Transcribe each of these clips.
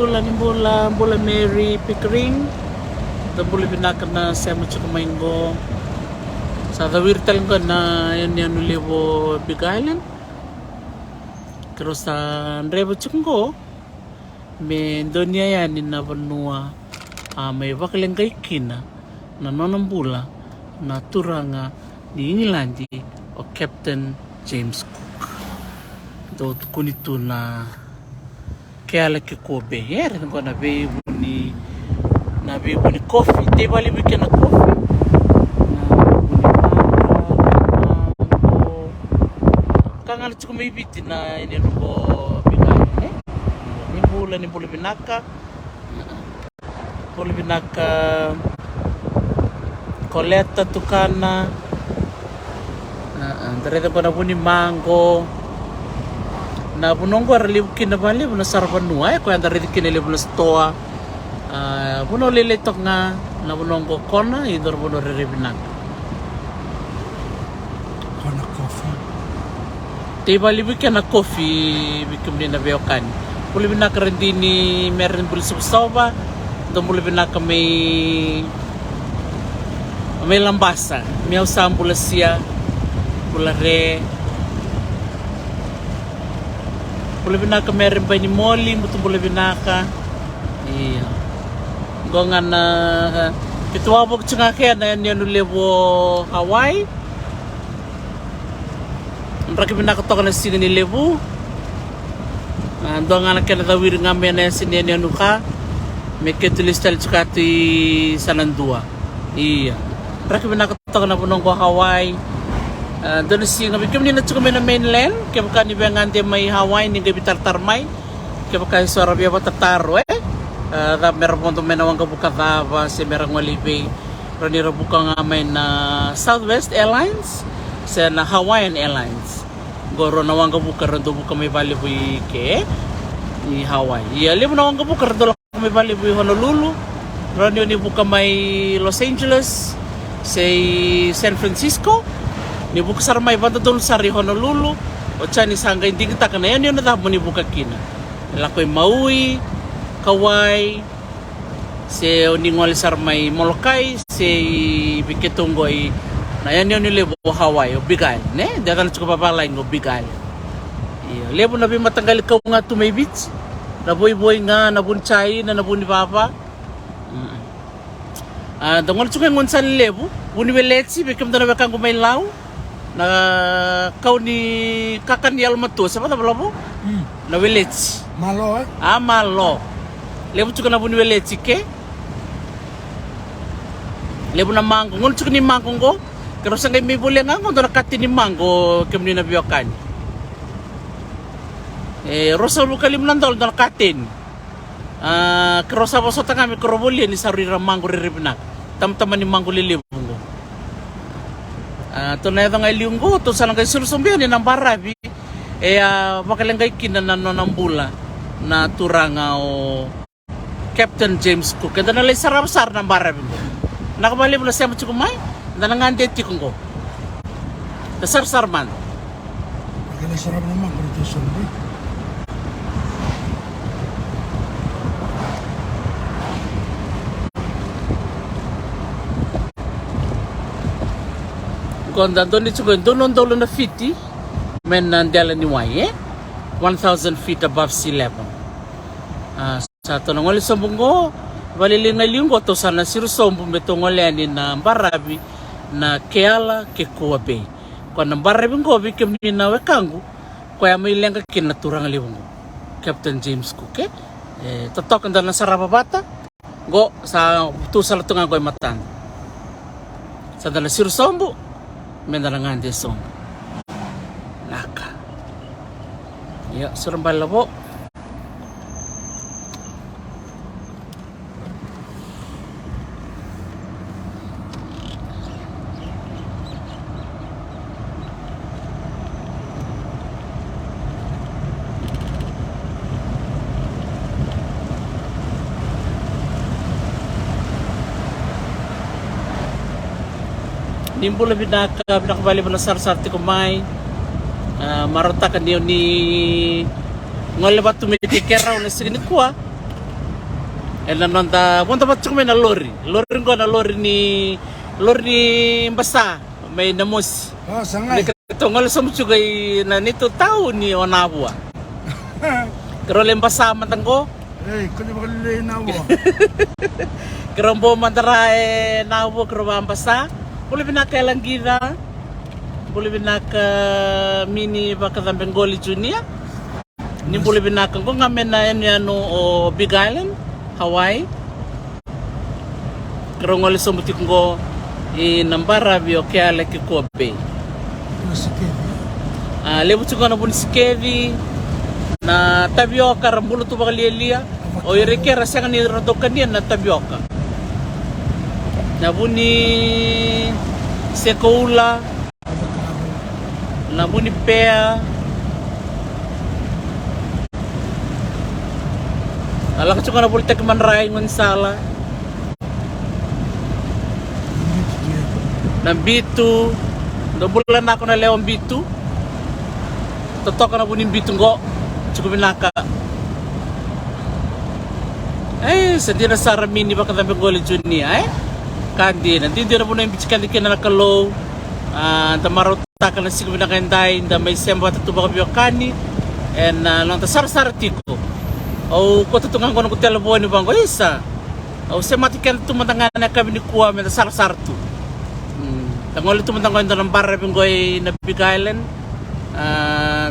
Nimbola Mary Pickering. Tambuli binaka na sema chukumaingo. Sa dawir talga na yan ulibo Big Island. Pero sa Andrebo chungo, may donya yan na banua may bakalang kay kina na nonambula na turanga ni England o Captain James Cook. Ito kunito na kaya laki ko be here ko na be ni coffee table weekend na coffee na kangal chuko may biti na ineno ko bigay ni bula binaka Coletta Tukana Andreta ko na po ni mango na bunonggo araliw kinabali na sarbanua ko andare kinele na stoa buno leletok nga na bunonggo kona idor buno rerebinak kona coffee tiba libi kana coffee bikim ni na beokan puli binak rendini meron bul subsoba do puli binak may lambasa may usambulasia bulare boleh binaka meron ba ni Molly mutu boleh binaka iya gongan kituwabog tsunga kaya na yan lebo Hawaii mereka binaka to kana sini ni lebu dongan kaya na tawir ngame na sini yan ka may ketulistal tsukati sanandua iya mereka binaka to kana punong ko Hawaii doon siya nga bikim ni na tsukumi na mainland kaya baka ni bangante may Hawaii ni gabi tartarmay kaya baka sa Arabia ba tataro meron po may nawang kabuka taba si merang walibi pero nirabuka nga may na Southwest Airlines sa na Hawaiian Airlines goro nawang kabuka rin doon buka may baliboy ke ni Hawaii iya libo nawang kabuka rin doon may baliboy Honolulu rin yun ibuka may Los Angeles say San Francisco ni buka sar may banda dulu sari Honolulu o chani sangga hindi kita kana yan na tabo ni buka kina lakoy Maui Kauai se oningwal sar may Molokai se bikitunggoy na yan ni lebo Hawaii o Big Island ne dagan chuko papalay ngo Big Island iyo lebo na bi matanggal ka nga to may beach na boy nga na bunchay na nabuni papa dongon chuko ngonsan lebo buni weletsi bikim dana bakang kumay law na kau ni kakan yal matu siapa tahu belum na village malo malo lebu cuka na buni village ke lebu na mango ngon cuka ni mango ngo kalau sangai mi boleh ngango to nakati ni mango kemni na biokan rosal bukalim nandol to nakatin kerosa boso tanga mi koroboli ni sarira mango riribnak tam-taman ni mango lilibu tunay ito nga iliyunggo to sa lang kayo sulusumbihan ni ng barabi makalang kayo kinanano ng bula na turanga o Captain James Cook kaya nalay sarap-sar ng barabi mo nakabali mo na siya mo chukumay nanangandet chikong ko nasar-sar man maganda sarap naman kung ito sumbi konda doni chuko donon dolo na fiti men nandela ni waye 1000 feet above sea level sa to ngol sombongo balili na lingo to sana sirsombo metongol yani na barabi na keala ke kuabe ko na barabi ngo bikem ni na wekangu ko ya may lenga kinaturang liwongo Captain James Cook totok na sarapa bata go sa tusal tunga ko matan sa dala sirsombo mendalangan desong laka ya surang balabo nimbo lebih nakabali mo na sarsarti kumay marota ka niyo ni ngole ba tumiti keraw na sige kuha nonta punta pacuk may na lori ko na lori ni basa may namos Oh, sangay. tungol sa mutsugay na nito tao ni onabua pero lembasa matangko Eh, kung ba kalilay na mo? kerombo mantara nawo kerombo basa boleh binakailang gida boleh binaka mini baka Bengali Junior ni boleh binaka ko ngamen na yan o Big Island Hawaii kerongol somuti ko nambara bio kaya leki Kobe Sige. lebu chuko na bun sikevi na tapioca rambulu tu bakalilia o ireke rasa kan ni rotokan dia na tapioca na buni sekoula na buni pea ala chuko na bultek man rai ngon sala na bitu do bulan ako na lewang bitu totok na bunin bitu ngo cukup binaka sendiri sara mini baka Bengali Junior kandi nanti dia na po na yung bitsikan di kinakalo tamaraw taka na sigo binaka inday da may semba tatubak biyokani and lang tasar-sar tiko o ko tutungan ko ng kutela buwan ni bangko isa o sematikan tumatangan na kami ni kuwa may tasar-sar tu tangol itu mentang kau dalam barra penggoy na Big Island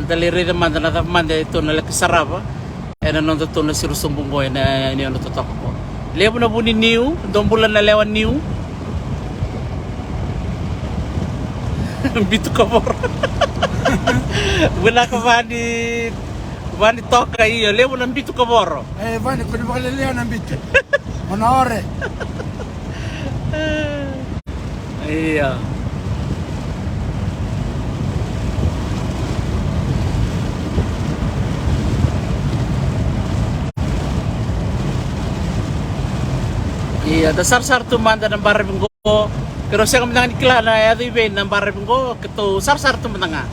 dali rida man na manda itu na laki saraba na non to na siru sumbong goy na ni ano totok ko lewo na buni new dombulan na lewan new bitu kabor wala ka bani toka iyo lewo na bitu kabor Eh, vani, kung ba kalilay na bit? Manore. iya iya dasar-sar tu manda ng barabing ko pero siya kami nangan ikla na yado ibe ng barabing ko kito sar-sar tu matanga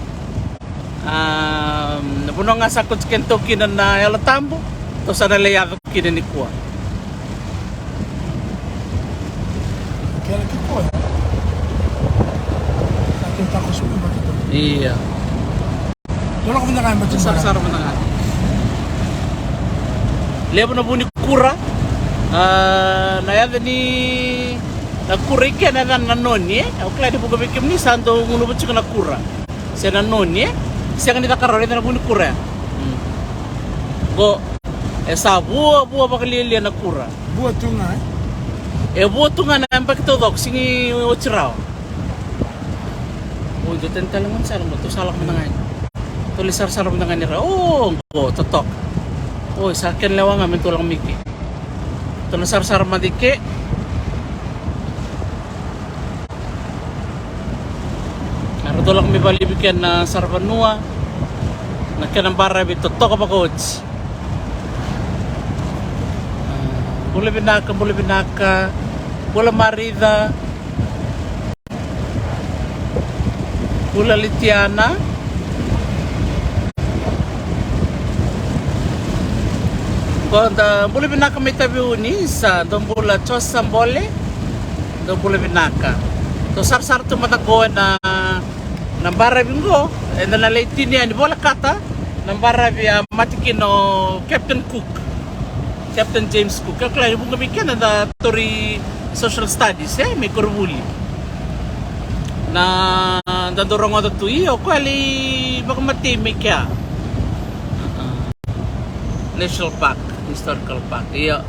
napuno nga sa kutskento kinan na yalatambo to sa nalayado kinan ni kuwa Kaya lagi ko. Nakita ko sumo ba ito? iya Doon ako nakain ba ito? sar-sar matanga lebo na buni kura na yada ni na kura iki na nanoni o kaya di buka bikim ni santo ngunu bacuk na kura siya nanoni siya kan kita karori na buni kura go sa buah bakalilia na kura Buat ito nga buah tu nga na empak ito dok singi ochiraw ito tentalangan sarang mo to salak mo na nga tulisar sarang mo na nga nira go totok sa akin lewang amin tulang miki ito na sar madike naroto lang may balibikan na sarbanua na kanambara bito toka pa coach boleh binaka bola marida bola litiana boleh binaka may tabi uni sa bola chos sambole boleh binaka to sar tu matagoy na nambara bingo and na late niya ni bola kata nambara via matikino Captain James Cook kaya bunga bikin na tori social studies may kurbuli na dadorong ako to iyo kwali baka matimik kaya National Park Historical Park iya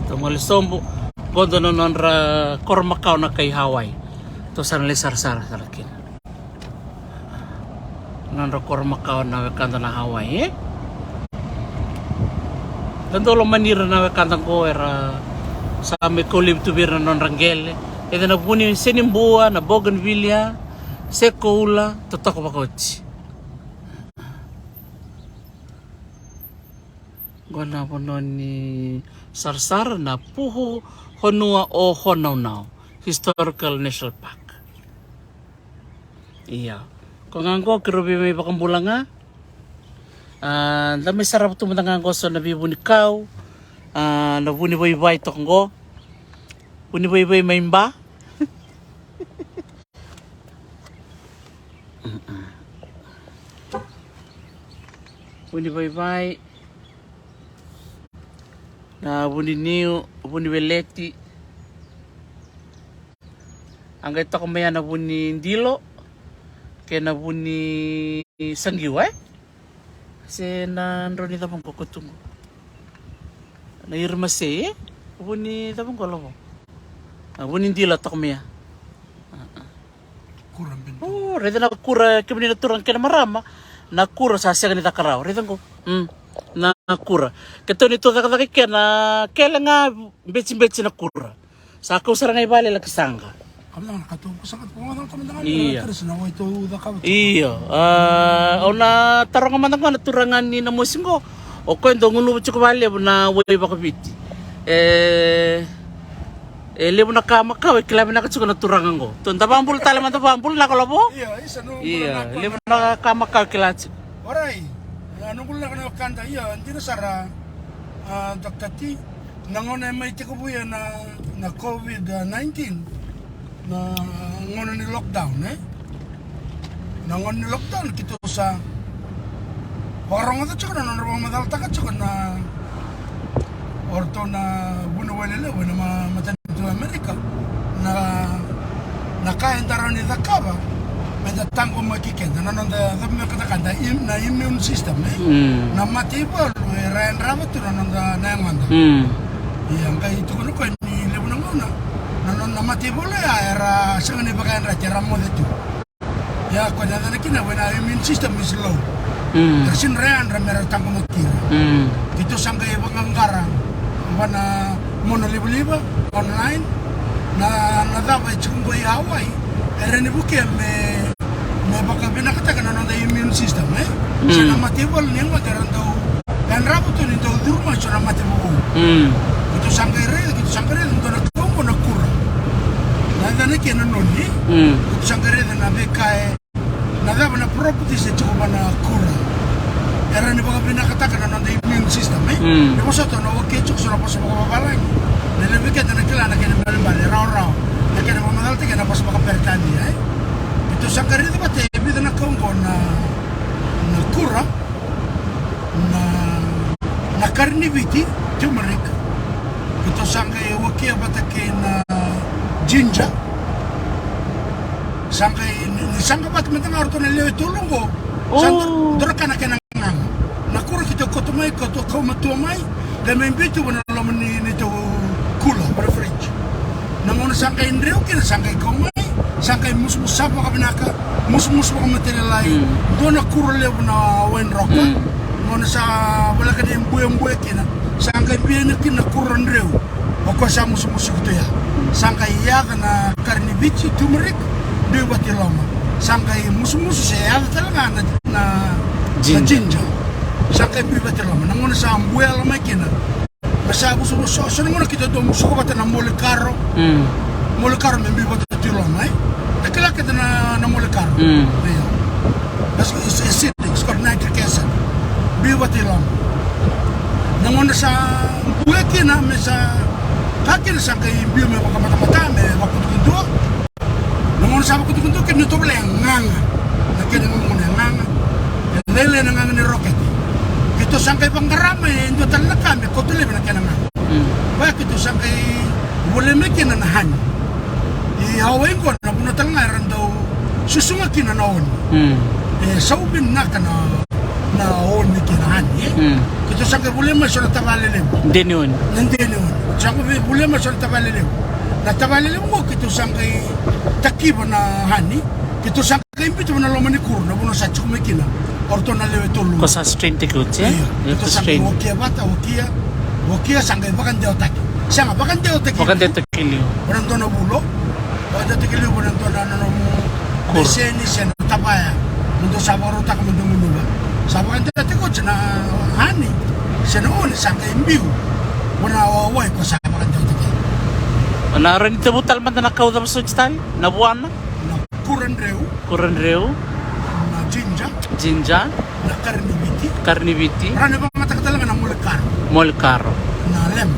tungol sombo gondo non ra kormakaw na kay Hawaii to san lesar sarakin non ra kormakaw na kanta na Hawaii Tandolo manira na kanta ko era sa may kulim tubir na non ranggele ito na puni senimbua na bougainvillea sekoula totok bakotsi gona po ni sarsar na puho honua o honaw historical national park iya kung ang ko kirubi may bakambulanga Dami sarap tumatang ko so nabibuni kaw. Nabuni bay to ko. Buni bay maimba. Buni bay. Na buni niu, buni weleti. Angga ito kumaya na buni ndilo. Kaya na buni sanggiwa kasi nandro ni tapong kukutungo. Nairmase buni tapong kolo mo. Buni ndilo ito kumaya. Kurang bin. Oh, reda na kura kami na turang kaya marama. Nakura sa siya ganita karaw. Reda ko. Nakura. Kato nito kakakakikya na kaya nga betsin-betsin na kura. Sa ako sarang ay bali lang kasangga. Kami lang nakatupo sa katpungan kami lang. Iya. Terus na ito uda ka. Iya. Na tarong man nga naturangan ni na musingo. O ko ndo ngulu chuko bali na way ba kabiti. Lebo na kama ka kilami na katsuko naturangan ko. Tunda bambul talaman to bambul na kolobo. Iya, isa no. Iya, lebo na kama ka kilatsi. Oray. Anong kulang na kanta iya, hindi na sara dakati nangona may tiko buya na COVID-19. Na ngono ni lockdown nangon ni lockdown kito sa parang ito tsaka na narabang madalta ka tsaka na orto na bunuwalila na matanito Amerika na kain taro ni Dakaba may datang ko makikenda nanon da katakan na immune system na matibol rayan rabat to nanon da nayanganda yang kay ito ko ni lebu na ngona nanon namati bola ya era sangan ibagan raja ramo itu ya ko na kina when our immune system is low tersin rean ramera tangko makira itu sangga ibang angkara wana mono liba online na daba chungo ya Hawaii era ni buke me baka binakata kana no the immune system sina mati bol ni ngadaran do kan rabo to ni do durma sura mati buku itu sangga ndo na kongo na kura nada na kena noni sangare na bekae nada na properties itu mana kura era ni baka pinakatakan na the immune system ni mo sa to no okay chuk sura pas mga babalang ni lebih ka na kila na kena bali raw na kena mamadal tika na pas mga perkani itu sangare di bate bida na kongo na kura na carnivity turmeric itu sangay wakia batake na ginger sangay bat matang arto na lewe tulong ko sangay doraka na kenang nakura kita kotumay koto kaumatumay dami bitu wana laman ni to kula para fridge namuna sangay indreo kina sangay kaumay sangay musmus sapa kabinaka musmus pa kamatilalay doon na kura lewe na wen roka muna sa wala ka na yung buhay kina sangkay biyakin na kuran rew o ko sa musik to ya sangkay ya na carnivici turmeric de batiloma sangkay musik siya talaga na ginger sangkay bi batiloma nangona sa buhay alamay kina masabu so nangona kita do musik ko bata na molikaro me bi batiloma nakala kita na molikaro that's it's got nitric acid bi batiloma nangon sa buweki na me sa kakin sa kay biyo me mata me makutukundo nangon sa makutukundo kin to bele nganga nakin ngon nganga lele nganga ni rocket kito sa kay panggarama ndo talaka me kotule na kenanga ba kito sa kay wala me kinanahan hawain ko na punatang nga rin daw susungakin na naon saubin na ka na on ni kinahan kito sa problema sa tabalilim Hindi yun. sa problema sa tabalilim na tabalilim mo kito sa kay takiba na hani kito sa kay impito na loman ni kur na buno sa chukumekina orto na lewe tulu Ko sa strain tikut siya? kito sa kay wakia bata wakia sa kay bakan deo taki siya nga bakan deo taki Bakan dito kiliw. Bukan to na bulo bakan deo taki bukan to na mo meseni siya na tabaya mundo sa baruta ka mundo mundo sabakan dati ko na hani siya noon isang kaimbiw wana awaway ko sabakan dati Naran ito butal man na nakauda mo sa style? Nabuan na? na kuran rew Kuran rew? na jinja Jinja? na carniviti. Carniviti. Rane ba mata katala na mulekar. Molcaro. Na lem,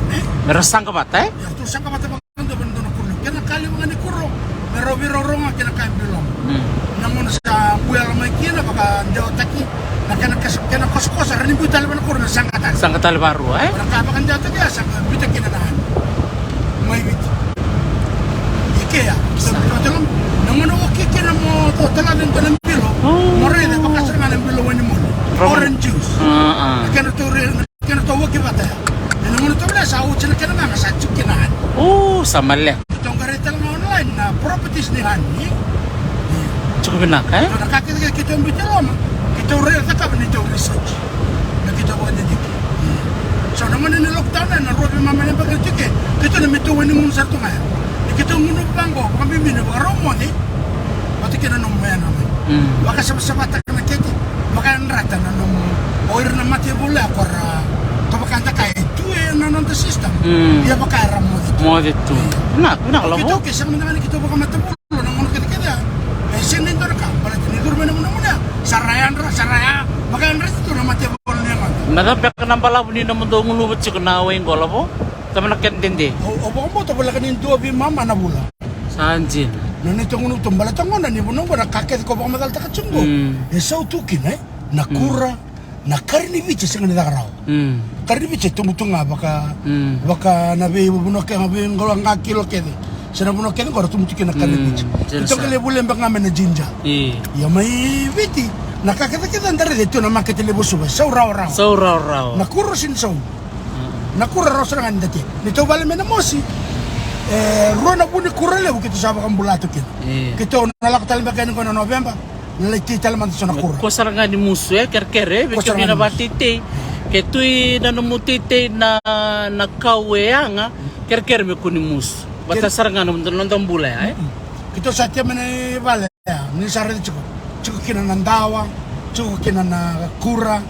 Merasang ka bata eh? Ya tu saka mata bakando bendo na kurlo. Kena kali mga ni kurro. Pero biro ronga kena kain bilong. Namun sa buya lamay kina baka ndao taki. Na kena kos-kos rane buta laban kurro na sangkatan. Sangkatal baru eh? Orang kaba kan jatuh dia sangka buta kina na. May bit. Ikea. Betul. Namun oke kena mo total den tanam bilo. More de baka sangan bilo wani mo. Orange juice. Kena to woki bata. Namun to bla sa ucil kena na sa chukinahan. Oh, sama le. Itong garital mo online na properties ni Hani. Cukup enak eh? So nakakita kita yung bitiloma. Kita real taka ni to research. Na kita ko na dik. So naman ni lockdown na robi mama na bagitike. Kita na mito wani mun sarto nga. Kita ngunu bango kami mino romo ni. Pati kina no maya naman. Baka sama-sama ta na kiti. Baka nrata na no oir na mati bula kora. To baka ta kay tuwe na non system. Ya baka ramo dito. Mau itu. Enak lah Kita bu. kisah mendengar kita baka matabulo na mun kita. Sinin to ka pala tinidur muna. Saraya baka nrata to na mati bula niya. Nada pek nambah lah bunyi namun dong ngulubet sih kenawe ngolah bu. Tapi nak kentende. O mo to pala kanin dua bi mama na bula. Sanjin. Nani tunggu tumbala tangon na ni bunong na kaket ko baka madal takatsungo. Sa utukin nakura na carniviti sa kanila karaw. Carniviti tumutunga baka nabi bunong kaya nabi ngolang kilo kede. Sana bunong kede ko tumutukin na carniviti. Ito kale bulen baka ngamen na jinja. Ya may viti. Nakakita ndare dito na makete lebo suba. Sa raw. Nakuro sin saw. Nakura raw sa nga dati. Nito bale mena mosi. Rona puni kurale bu kita sama kambulato kin. Kita nalak talba kan ko November. Naliti talman sa nakura. Ko saranga ni musu eh kerkere bikyo na batite. Ketui na numutite na nakaweanga kerkere me kuni musu. Bata saranga nondong bula eh. Kita satya mene vale. Ni sarre chuko. Chuko kina nandawa, chuko kina na kura.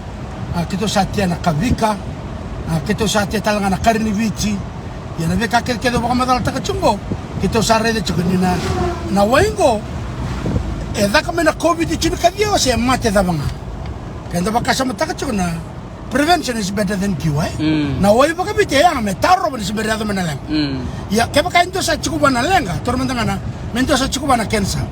Kita satya na kavika. Kita satya talanga na carniviti. Ya nabi kakek kedo baka madal takachungo. Kita sarre de chuko ni na waingo. Eda kami na COVID chini kadio se mate da banga. Kanda baka sama takachungo na prevention is better than cure. Na wai baka bite ya me tarro ban sibera da manaleng. Ya ke baka into sa chuko banalenga. Tormenta ngana mento sa chuko bana kensa.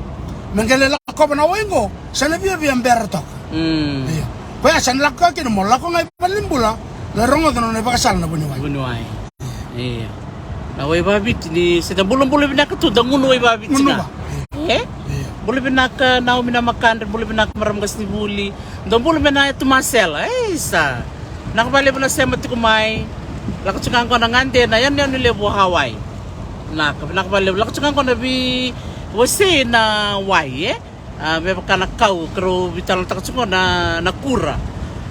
Mengele la ko bana waingo. Sana biya berto. Iya. Ko ya san la ko kino mo la ko ngai palimbula. La rongo no ne baka sal na buniwai. Iya. Na way babit ni sedang bulan-bulan binak tu dangun way babit sina. Boleh binak na minamakan boleh binak maramgas ni buli. Dong boleh binak tu masel. Sa. Nakabali mo na sa mati kumay. Lakatsungan ko na ngante na yan nilebo Hawaii. Nakabali lakatsungan ko na bi wase na wai may pakanakaw karo bital takatsungo na nakura.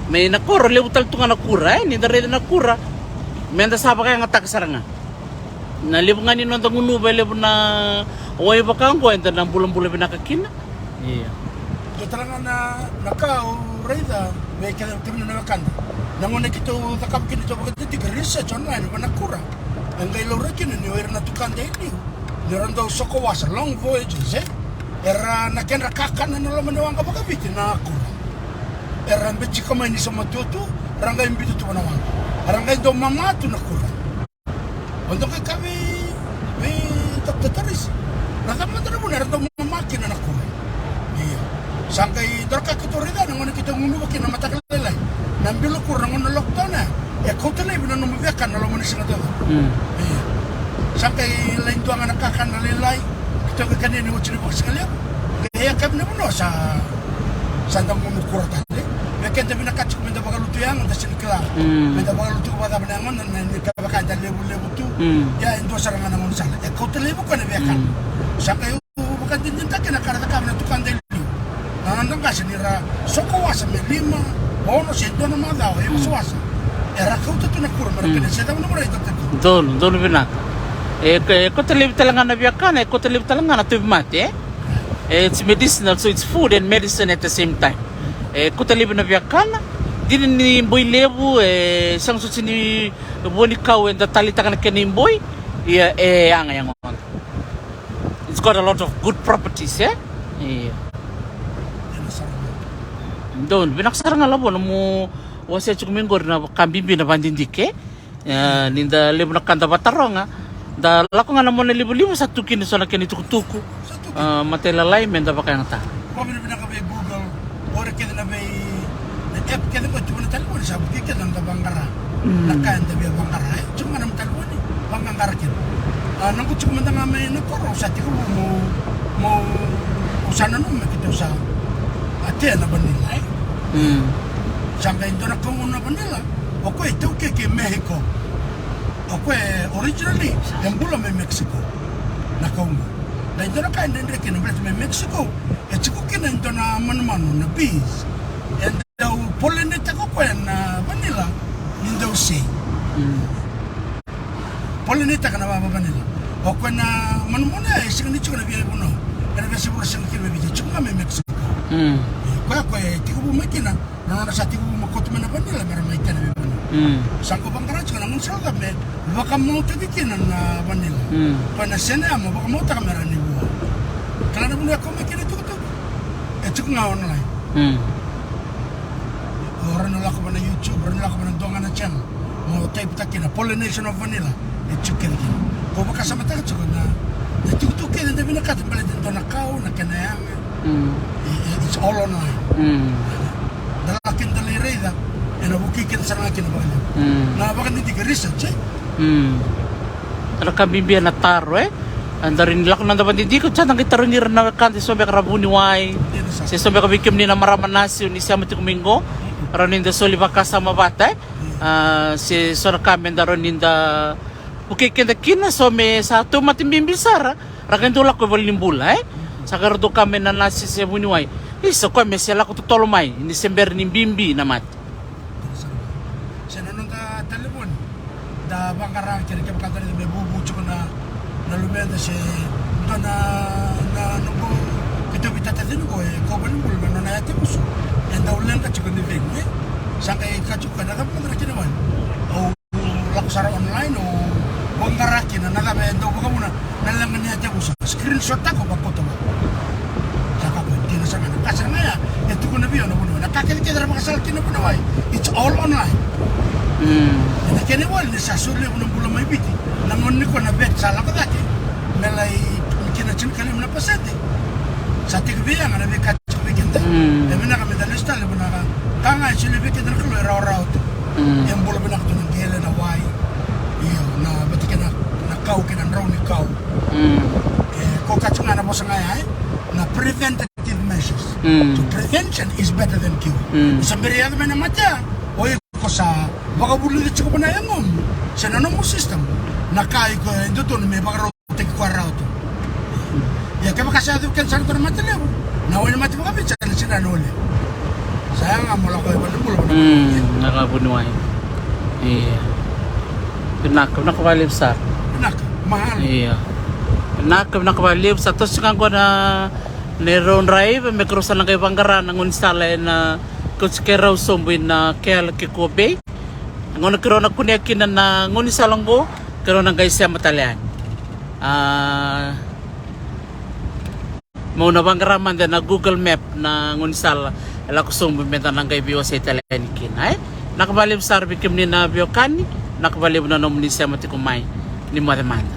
May nakoro lebu tal tunga nakura ni dare nakura. Menda saba kaya nga takasaranga. Na libo nga ni nontong unuba libo na uway bakang ko enta ng bulang-bulang pinakakina. Iya. Kita lang na nakao reda may kami na nakanda. Nangon kita takap kini coba kita tiga research online ba nakura. Ang kailo rekin ni wala na tukanda ini. Niran daw sa kawas long voyages Era naken rakakan na naman nawang kapagabit na nakura. Era mbetsi kamay ni sa matuto rangga imbitu tu nawang. Rangga do mamatu nakura. Untuk kami taris. Nakaman na mo na ito mamakin na nakura. Iya. Sangkay darka kita rida nang kita ngulubakin na matakalalay. Nambilo ko nang lockdown na. Kau talay binanumubiakan na laman sa nato. Iya. Sangkay lain tuang nakakan na lilay. Kita kanina mo sinibok sa kalya. Kaya kami na mo sa sandang mumukura tali. Kaya tabi nakatsuk may dabaga lutuyang ang tasin kila. May dabaga lutu ko ba naman na nagkabaka dyan lebu-lebu tu. Ya ito sarangan naman sa kalya. Kau talay mo ka nabiakan. Sangkay bukan din din takin nakarata kami na tukan dahil liyo. Nanandang kasi nira sokawasa may lima. Ono siya na mga daw. Yung suwasa. Era kau tu nakura. Maraming siya daw na maray ito. Dolo binak. Kau talib talaga nabiakan. Kau talib talaga na mati. It's medicinal, so it's food and medicine at the same time. Kau talib nabiakan. Di ni boy lebu. Sang susi ni boy ni kau and talita ka na boy. Yang It's got a lot of good properties, yeah? Doon, binaksara nga labo, mo wasa chukmingor na kambimbi na bandindike. Ninda libo na kanda batarong nga. Da lako nga naman na libo-libo sa tukin so na kini tuku-tuku. Matelalay men da ba kaya nga ta. Kami na kami Google, ora kita na may app kita ko cuma telepon sabi kita nang bangara. Nakan da biya bangara. Cuma nam telepon ni bangara kita. Nang ko cuma nang may nakoro sa tiku mo usana no kita sa ate na banila. Sampai ito na kung una banila. Ako ito ke Mexico. Ako originally yang bula may Mexico. Na Congo. Na ito na kain din rin kinablat may Mexico. At siko ito na mano-mano na bees. And daw pollinate ako na banila. Yung daw sea. Pollinate ka na ba banila. Ako na mano-mano sige nito ko na biya ko no. Kaya kasi puro siyang kinabibigay. Tsaka nga may Mexico. Kaya tiko bumakina. Nang sa tiko bumakot man na banila. Maramay ka na biya ko no. Sangko bang karaj ka naman sa kami. Baka mo tagikinan na banila. Panasena mo baka mo ta kamera ni buwa. Kala na mo ako makina tutok. Ito nga online. Orang nila ko ba na YouTube, orang nila ko ba ng donga na channel. Mo type ta kina pollination of vanilla. Ito kina. Ko baka sa mata ko na tutok kina na binakat balik dito na kao na kanayang. It's all online. Dalakin daliri da. Ina bukikin sa nga kina ba. Na baka hindi ka research eh. Ano kambimbi na taro Andarin nila ko nang dapat hindi ko chan ang gitaron ni na kanti sobe karabuni wai. Si sobe ka bikim ni na maraman nasyo ni siya mati kumingo. Ranin da soli baka sama bata. Si sona kamen daron ninda bukikin da kina some sa to matimbimbi sara. Rakan dula ko balimbula Sa kardo kamen na nasyo si buni wai. Isa ko me sila ko tutolo mai ni sember ni bimbi na mat. Sinanong ka telepon. Da bangara kira kaya kadari may bubucho na lumenda si ito na nunggu kita bitatatin ko ko ba nunggu na nanayati mo so and daw lang ka chukon ni Beng sangkay ka chukon na kapag na kinaman o lakusara online o huwag ngarakin na nalaman daw baka muna nalangan niya tiya ko sa screenshot ako pagpoto ba saka ko hindi na sa nga kasar nga ya ito ko na biyo na puno nakakilkidara makasal kinapunaway it's all online kiniwal ni sa suli mo ng bulang may biti nangon ni ko na bet salah ko dati nalay kinachin kalim na pasete sa tigbiya nga nabi kachik bigenda emi na kami dalista libo na ka kanga sili bigenda na kalo raw to yung bulang binakto ng gele na way iyo na bati ka na kaw kinan raw ni kaw ko kachik nga na po sa ngaya na preventative measures so prevention is better than cure isang beriya kami na matya o ko sa baka bulit ko pa na yan sa nanong mo system nakai ko ito to may baka rote ko raw to ya kaya makasado kan sa ito na matalaw nawal na mati mo kami sa sila nuli sayang nga mula ko yung bulo nakabunuay iya pinakam na kabalib sa mahal iya pinakam na kabalib sa tos nga ko na neron drive may krusan lang kayo banggaran ang unsala na kuskera usombuin na kaya kikobe ngon kero na kunyakin na ngon isalanggo kero na guys ya matalian mau na banggaraman na Google Map na ngon isal ala kusombuin benta nang kay biyo sa italian kin nakabalib sa bikim ni na biyo kan nakabalib na nomni siya mati kumay ni Matemanda